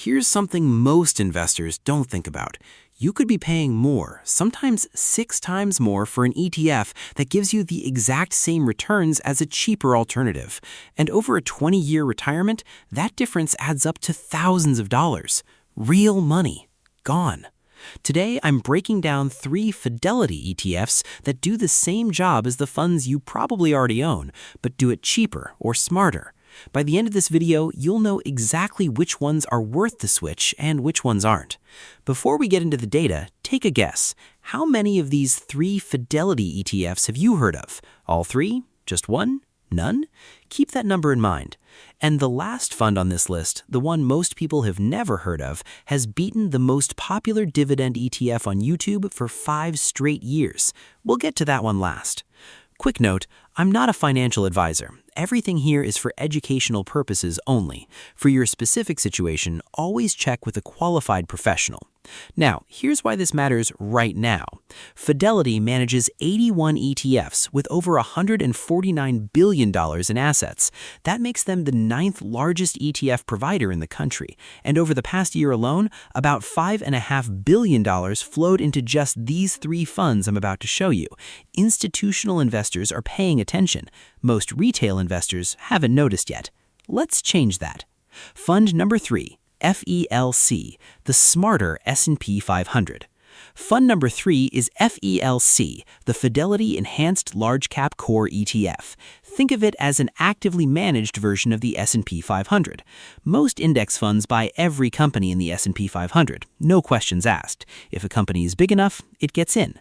Here's something most investors don't think about. You could be paying more, sometimes 6 times more for an ETF that gives you the exact same returns as a cheaper alternative. And over a 20-year retirement, that difference adds up to thousands of dollars. Real money. Gone. Today, I'm breaking down 3 Fidelity ETFs that do the same job as the funds you probably already own, but do it cheaper or smarter. By the end of this video, you'll know exactly which ones are worth the switch and which ones aren't. Before we get into the data, take a guess. How many of these 3 Fidelity ETFs have you heard of? All 3? Just 1? None? Keep that number in mind. And the last fund on this list, the one most people have never heard of, has beaten the most popular Dividend ETF on YouTube for 5 straight years. We'll get to that one last. Quick note, I'm not a financial advisor. Everything here is for educational purposes only. For your specific situation, always check with a qualified professional. Now, here's why this matters right now. Fidelity manages 81 ETFs with over $149 billion in assets. That makes them the 9th largest ETF provider in the country. And over the past year alone, about $5.5 billion flowed into just these 3 funds I'm about to show you. Institutional investors are paying attention. Most retail investors haven't noticed yet. Let's change that. Fund number 3. FELC, the smarter S&P 500. Fund number 3 is FELC, the Fidelity Enhanced Large Cap Core ETF. Think of it as an actively managed version of the S&P 500. Most index funds buy every company in the S&P 500, no questions asked. If a company is big enough, it gets in.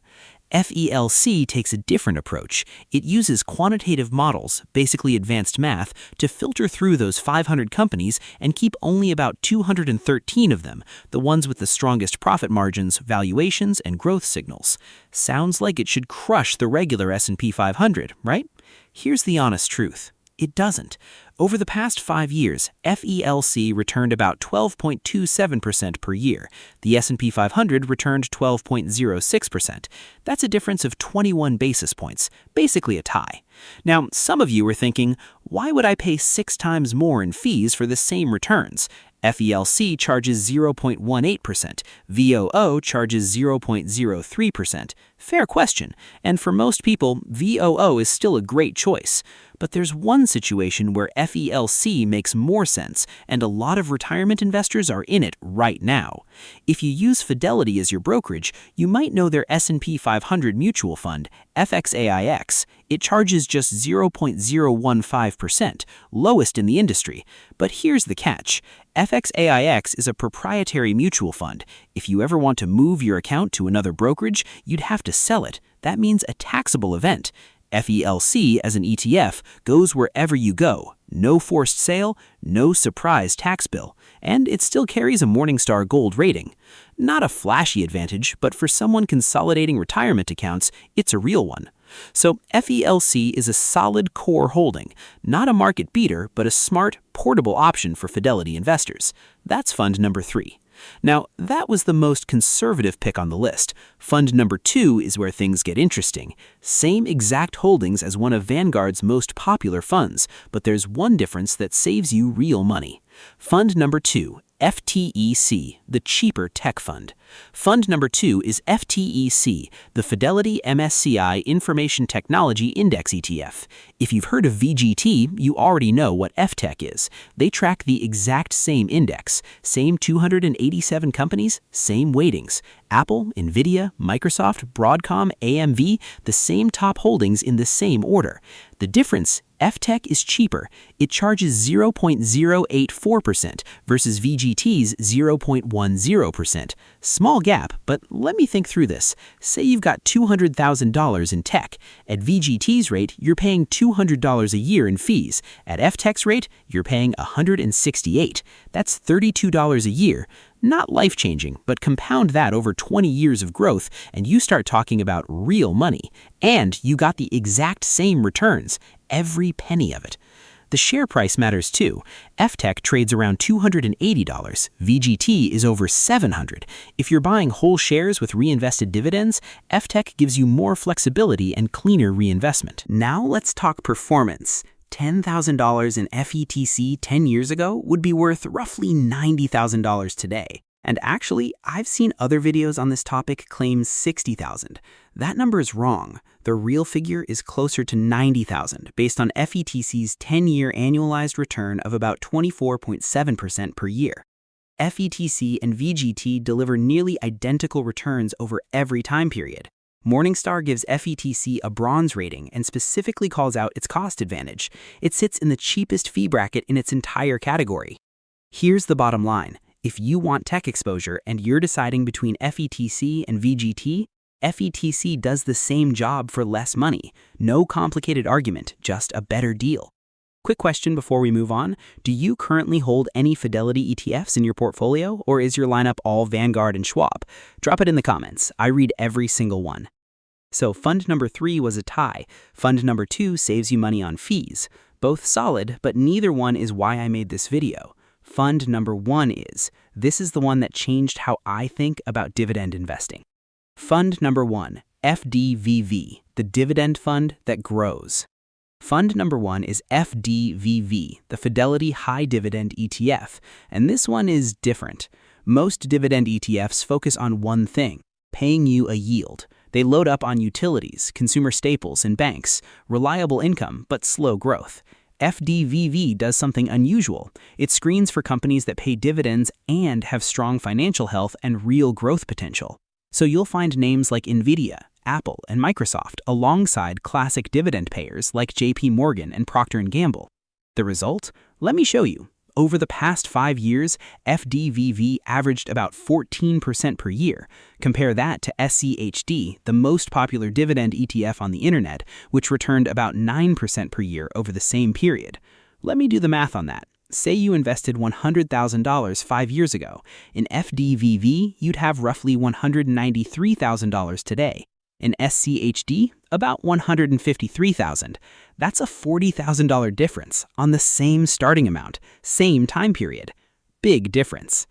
FELC takes a different approach. It uses quantitative models, basically advanced math, to filter through those 500 companies and keep only about 213 of them, the ones with the strongest profit margins, valuations, and growth signals. Sounds like it should crush the regular S&P 500, right? Here's the honest truth. It doesn't. Over the past 5 years, FELC returned about 12.27% per year. The S&P 500 returned 12.06%. That's a difference of 21 basis points, basically a tie. Now, some of you are thinking, why would I pay 6 times more in fees for the same returns? FELC charges 0.18%, VOO charges 0.03%. Fair question, and for most people, VOO is still a great choice. But there's one situation where FELC makes more sense, and a lot of retirement investors are in it right now. If you use Fidelity as your brokerage, you might know their S&P 500 mutual fund, FXAIX. It charges just 0.015%, lowest in the industry. But here's the catch. FXAIX is a proprietary mutual fund. If you ever want to move your account to another brokerage, you'd have to sell it. That means a taxable event. FELC, as an ETF, goes wherever you go. No forced sale, no surprise tax bill, and it still carries a Morningstar Gold rating. Not a flashy advantage, but for someone consolidating retirement accounts, it's a real one. So FELC is a solid core holding, not a market beater, but a smart, portable option for Fidelity investors. That's fund number 3. Now, that was the most conservative pick on the list. Fund number 2 is where things get interesting. Same exact holdings as one of Vanguard's most popular funds, but there's one difference that saves you real money. Fund number 2, FTEC, the cheaper tech fund. Fund number 2 is FTEC, the Fidelity MSCI Information Technology Index ETF. If you've heard of VGT, you already know what FTEC is. They track the exact same index, same 287 companies, same weightings. Apple, NVIDIA, Microsoft, Broadcom, AMV, the same top holdings in the same order. The difference, FTEC is cheaper. It charges 0.084% versus VGT's 0.10%. Small gap, but let me think through this. Say you've got $200,000 in tech. At VGT's rate, you're paying $200 a year in fees. At FTEC's rate, you're paying $168. That's $32 a year. Not life-changing, but compound that over 20 years of growth and you start talking about real money. And you got the exact same returns, every penny of it. The share price matters too. FTEC trades around $280. VGT is over $700. If you're buying whole shares with reinvested dividends, FTEC gives you more flexibility and cleaner reinvestment. Now let's talk performance. $10,000 in FETC 10 years ago would be worth roughly $90,000 today. And actually, I've seen other videos on this topic claim $60,000. That number is wrong. The real figure is closer to $90,000 based on FETC's 10-year annualized return of about 24.7% per year. FETC and VGT deliver nearly identical returns over every time period. Morningstar gives FETC a bronze rating and specifically calls out its cost advantage. It sits in the cheapest fee bracket in its entire category. Here's the bottom line. If you want tech exposure and you're deciding between FETC and VGT, FETC does the same job for less money. No complicated argument, just a better deal. Quick question before we move on. Do you currently hold any Fidelity ETFs in your portfolio, or is your lineup all Vanguard and Schwab? Drop it in the comments. I read every single one. So fund number 3 was a tie. Fund number 2 saves you money on fees. Both solid, but neither one is why I made this video. Fund number 1 is. This is the one that changed how I think about dividend investing. Fund number 1, FDVV, the dividend fund that grows. Fund number 1 is FDVV, the Fidelity High Dividend ETF, and this one is different. Most dividend ETFs focus on one thing, paying you a yield. They load up on utilities, consumer staples, and banks, reliable income, but slow growth. FDVV does something unusual. It screens for companies that pay dividends and have strong financial health and real growth potential. So you'll find names like NVIDIA, Apple, and Microsoft alongside classic dividend payers like JP Morgan and Procter & Gamble. The result? Let me show you. Over the past 5 years, FDVV averaged about 14% per year. Compare that to SCHD, the most popular dividend ETF on the internet, which returned about 9% per year over the same period. Let me do the math on that. Say you invested $100,000 5 years ago. In FDVV, you'd have roughly $193,000 today. In SCHD, about $153,000. That's a $40,000 difference on the same starting amount, same time period. Big difference.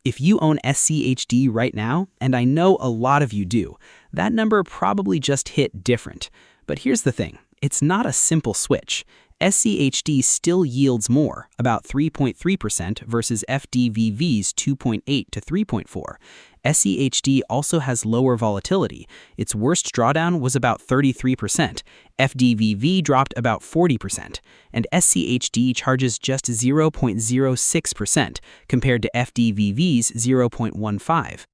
If you own SCHD right now, and I know a lot of you do, that number probably just hit different. But here's the thing, it's not a simple switch. SCHD still yields more, about 3.3% versus FDVV's 2.8 to 3.4. SCHD also has lower volatility. Its worst drawdown was about 33%. FDVV dropped about 40%, and SCHD charges just 0.06% compared to FDVV's 0.15.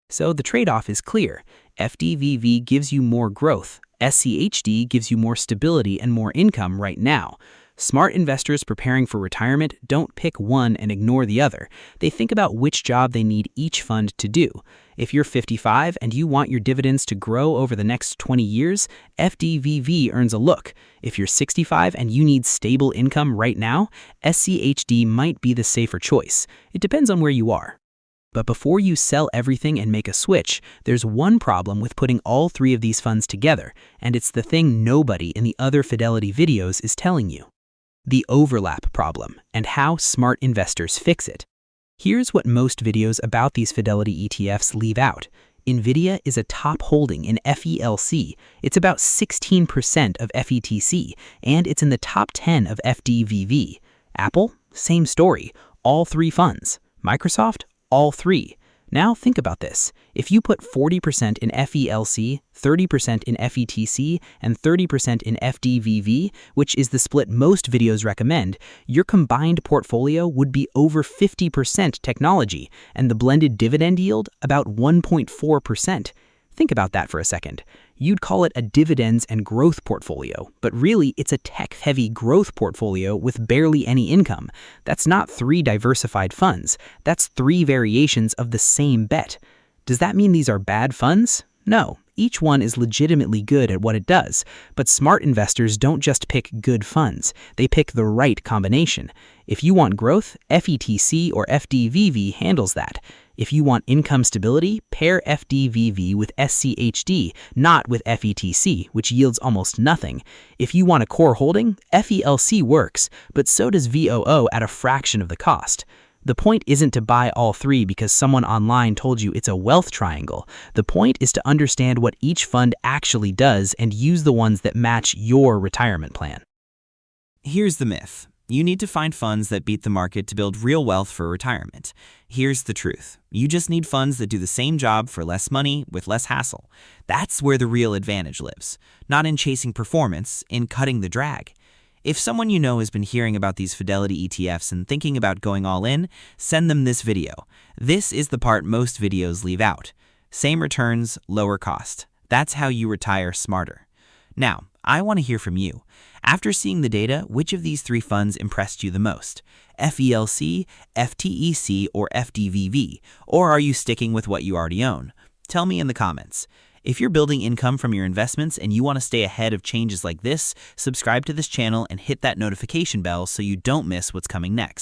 So the trade-off is clear. FDVV gives you more growth. SCHD gives you more stability and more income right now. Smart investors preparing for retirement don't pick one and ignore the other. They think about which job they need each fund to do. If you're 55 and you want your dividends to grow over the next 20 years, FDVV earns a look. If you're 65 and you need stable income right now, SCHD might be the safer choice. It depends on where you are. But before you sell everything and make a switch, there's one problem with putting all 3 of these funds together, and it's the thing nobody in the other Fidelity videos is telling you. The overlap problem, and how smart investors fix it. Here's what most videos about these Fidelity ETFs leave out. NVIDIA is a top holding in FELC. It's about 16% of FETC, and it's in the top 10 of FDVV. Apple? Same story. All 3 funds. Microsoft? All 3. Now think about this. If you put 40% in FELC, 30% in FETC, and 30% in FDVV, which is the split most videos recommend, your combined portfolio would be over 50% technology, and the blended dividend yield about 1.4%. Think about that for a second. You'd call it a dividends and growth portfolio, but really it's a tech-heavy growth portfolio with barely any income. That's not 3 diversified funds. That's 3 variations of the same bet. Does that mean these are bad funds? No. Each one is legitimately good at what it does, but smart investors don't just pick good funds. They pick the right combination. If you want growth, FETC or FDVV handles that. If you want income stability, pair FDVV with SCHD, not with FETC, which yields almost nothing. If you want a core holding, FELC works, but so does VOO at a fraction of the cost. The point isn't to buy all 3 because someone online told you it's a wealth triangle. The point is to understand what each fund actually does and use the ones that match your retirement plan. Here's the myth. You need to find funds that beat the market to build real wealth for retirement. Here's the truth. You just need funds that do the same job for less money with less hassle. That's where the real advantage lives. Not in chasing performance, in cutting the drag. If someone you know has been hearing about these Fidelity ETFs and thinking about going all in, send them this video. This is the part most videos leave out. Same returns, lower cost. That's how you retire smarter. Now, I want to hear from you. After seeing the data, which of these 3 funds impressed you the most? FELC, FTEC, or FDVV? Or are you sticking with what you already own? Tell me in the comments. If you're building income from your investments and you want to stay ahead of changes like this, subscribe to this channel and hit that notification bell so you don't miss what's coming next.